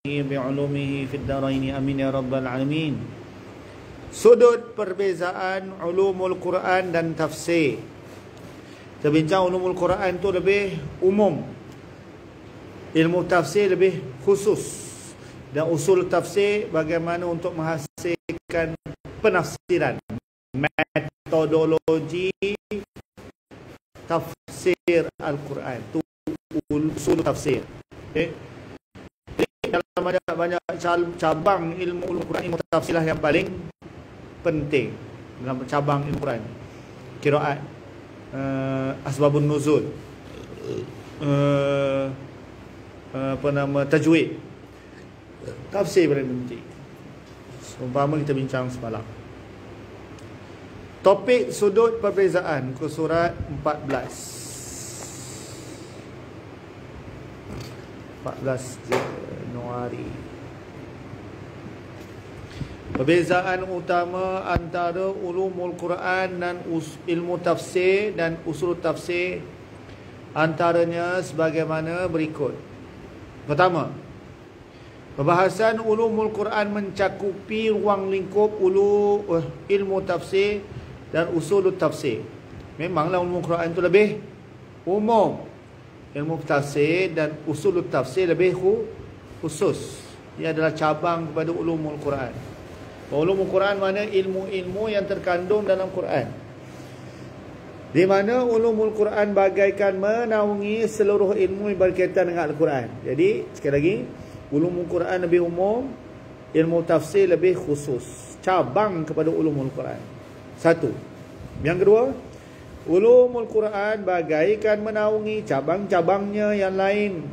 بعلومه في الدارين amin ya rabbal alamin. Sudut perbezaan ulumul Quran dan tafsir. Kita bincang ulumul Quran tu lebih umum, ilmu tafsir lebih khusus, dan usul tafsir bagaimana untuk menghasilkan penafsiran, metodologi tafsir Al-Quran. Itu usul tafsir. Okay. Dalam banyak cabang ilmu ulum Quran, ilmu tafsir lah yang paling penting dalam cabang ilmu Quran. Qiraat, asbabun nuzul, tajwid, tafsir paling penting. Seumpama kita bincang semalam. Topik sudut perbezaan ke surat 14 Januari. Perbezaan utama antara ulumul Quran dan ilmu tafsir dan usul tafsir antaranya sebagaimana berikut. Pertama, pembahasan ulumul Quran mencakupi ruang lingkup ilmu tafsir dan usul tafsir. Memanglah ulumul Quran itu lebih umum, ilmu tafsir dan usul tafsir lebih khusus. Ia adalah cabang kepada ulumul Quran. Ulumul Quran mana ilmu-ilmu yang terkandung dalam Quran, di mana ulumul Quran bagaikan menaungi seluruh ilmu yang berkaitan dengan Al-Quran. Jadi sekali lagi, ulumul Quran lebih umum, ilmu tafsir lebih khusus, cabang kepada ulumul Quran. Satu. Yang kedua, ulumul Quran bagaikan menaungi cabang-cabangnya yang lain.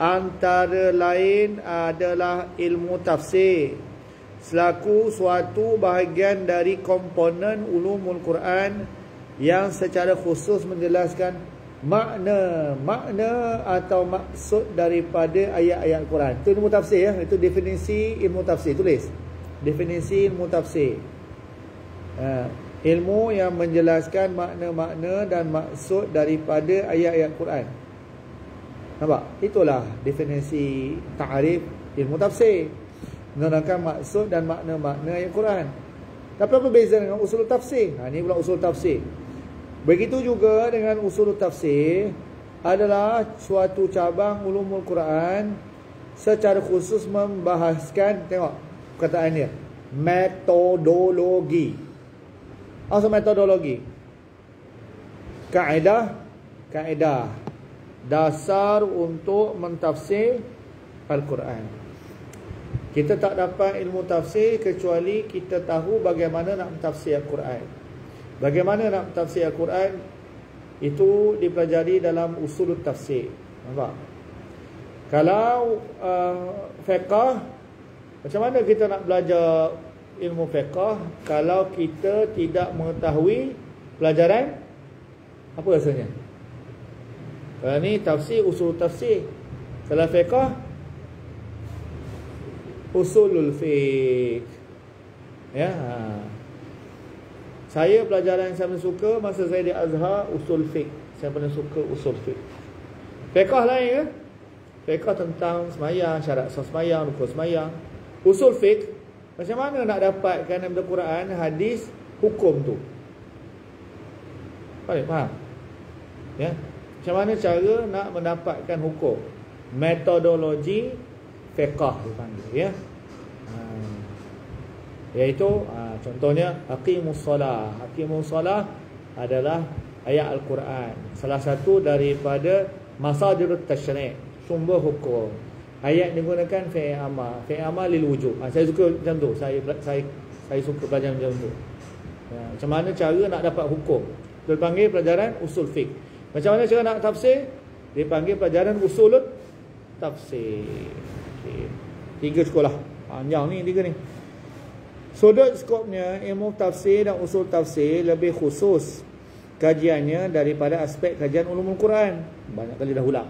Antara lain adalah ilmu tafsir, selaku suatu bahagian dari komponen ulumul Quran yang secara khusus menjelaskan makna atau maksud daripada ayat-ayat Quran. Itu ilmu tafsir ya. Itu definisi ilmu tafsir. Tulis definisi ilmu tafsir. Ilmu yang menjelaskan makna-makna dan maksud daripada ayat-ayat Quran. Nampak? Itulah definisi ta'arif ilmu tafsir, menerangkan maksud dan makna-makna ayat Quran. Tapi apa beza dengan usul tafsir? Ini pula usul tafsir. Begitu juga dengan usul tafsir, adalah suatu cabang ulumul Quran secara khusus membahaskan, tengok perkataannya, metodologi. Apa metodologi? Kaedah dasar untuk mentafsir Al-Quran. Kita tak dapat ilmu tafsir kecuali kita tahu bagaimana nak mentafsir Al-Quran. Bagaimana nak mentafsir Al-Quran itu dipelajari dalam usul tafsir. Nampak? Kalau fiqh, macam mana kita nak belajar ilmu fiqh kalau kita tidak mengetahui pelajaran apa rasanya? Kalau ni tafsir, usul tafsir. Kalau fiqh, usulul fiqh. Ya. Saya pelajaran yang saya paling suka masa saya di Azhar, usul fiqh. Saya paling suka usul fiqh. Fiqh lain ke? Fiqh tentang semayang, syarat sah semayang, rukun semayang. Usul fiqh, macam mana nak dapatkan dalam Al-Quran hadis hukum tu? Faham? Ya. Macam mana cara nak mendapatkan hukum? Metodologi fiqh dipanggil, ya. Iaitu contohnya aqimus solah. Aqimus solah adalah ayat Al-Quran, salah satu daripada masadirut tasyri', sumber hukum. Ayat digunakan fi'il amal. Fi'il amal lil wujub. Saya suka macam tu. Saya suka pelajaran macam tu. Macam mana cara nak dapat hukum? Dia panggil pelajaran usul fiqh. Macam mana cara nak tafsir? Dia panggil pelajaran usul tafsir. Okay. 3 sekolah. Panjang ni 3 ni. Sudut skopnya, ilmu tafsir dan usul tafsir lebih khusus kajiannya daripada aspek kajian ulumul Quran. Banyak kali dah ulang.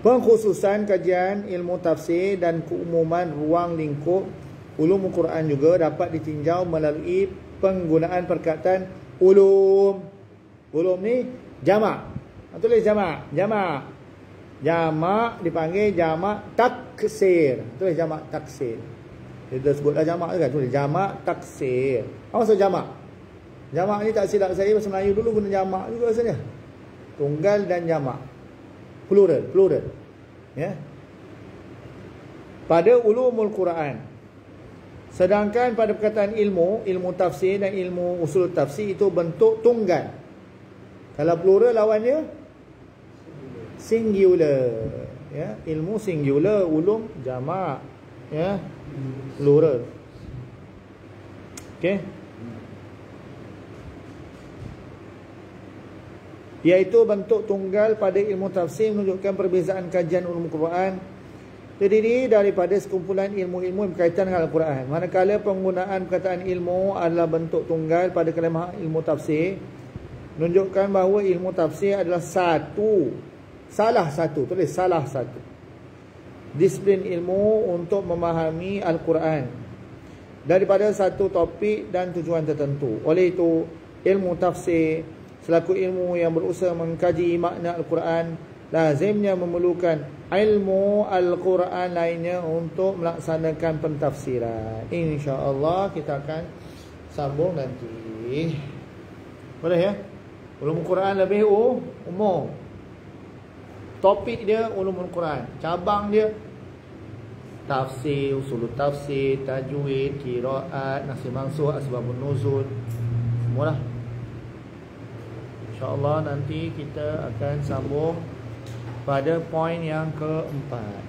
Pengkhususan kajian ilmu tafsir dan keumuman ruang lingkup ulumul Quran juga dapat ditinjau melalui penggunaan perkataan ulum. Ulum ni jamak. Tulis jamak. Jamak dipanggil jamak taksir. Tulis jamak taksir. Kita sebutlah jamak kan, tulis jamak taksir. Apa maksud jamak? Jamak ni tak silap saya, bahasa Melayu dulu guna jamak juga rasanya. Tunggal dan jamak. Plural. Ya. Pada ulumul Quran. Sedangkan pada perkataan ilmu tafsir dan ilmu usul tafsir itu bentuk tunggal. Kalau plural lawannya singular. Ya, ilmu singular, ulum jamak. Ya, plural. Okey. Iaitu bentuk tunggal pada ilmu tafsir menunjukkan perbezaan kajian ulum Quran terdiri daripada sekumpulan ilmu-ilmu yang berkaitan dengan Al-Quran. Manakala penggunaan perkataan ilmu adalah bentuk tunggal pada kalimah ilmu tafsir, menunjukkan bahawa ilmu tafsir adalah salah satu disiplin ilmu untuk memahami Al-Quran daripada satu topik dan tujuan tertentu. Oleh itu, ilmu tafsir selaku ilmu yang berusaha mengkaji makna Al-Quran lazimnya memerlukan ilmu Al-Quran lainnya untuk melaksanakan pentafsiran. InsyaAllah kita akan sambung nanti. Boleh ya? Ulumul Quran lebih umum. Topik dia ulumul Quran. Cabang dia tafsir, usul tafsir, tajwid, qiraat, nasih mansukh, asbabun nuzul. Semualah. InsyaAllah nanti kita akan sambung pada poin yang keempat.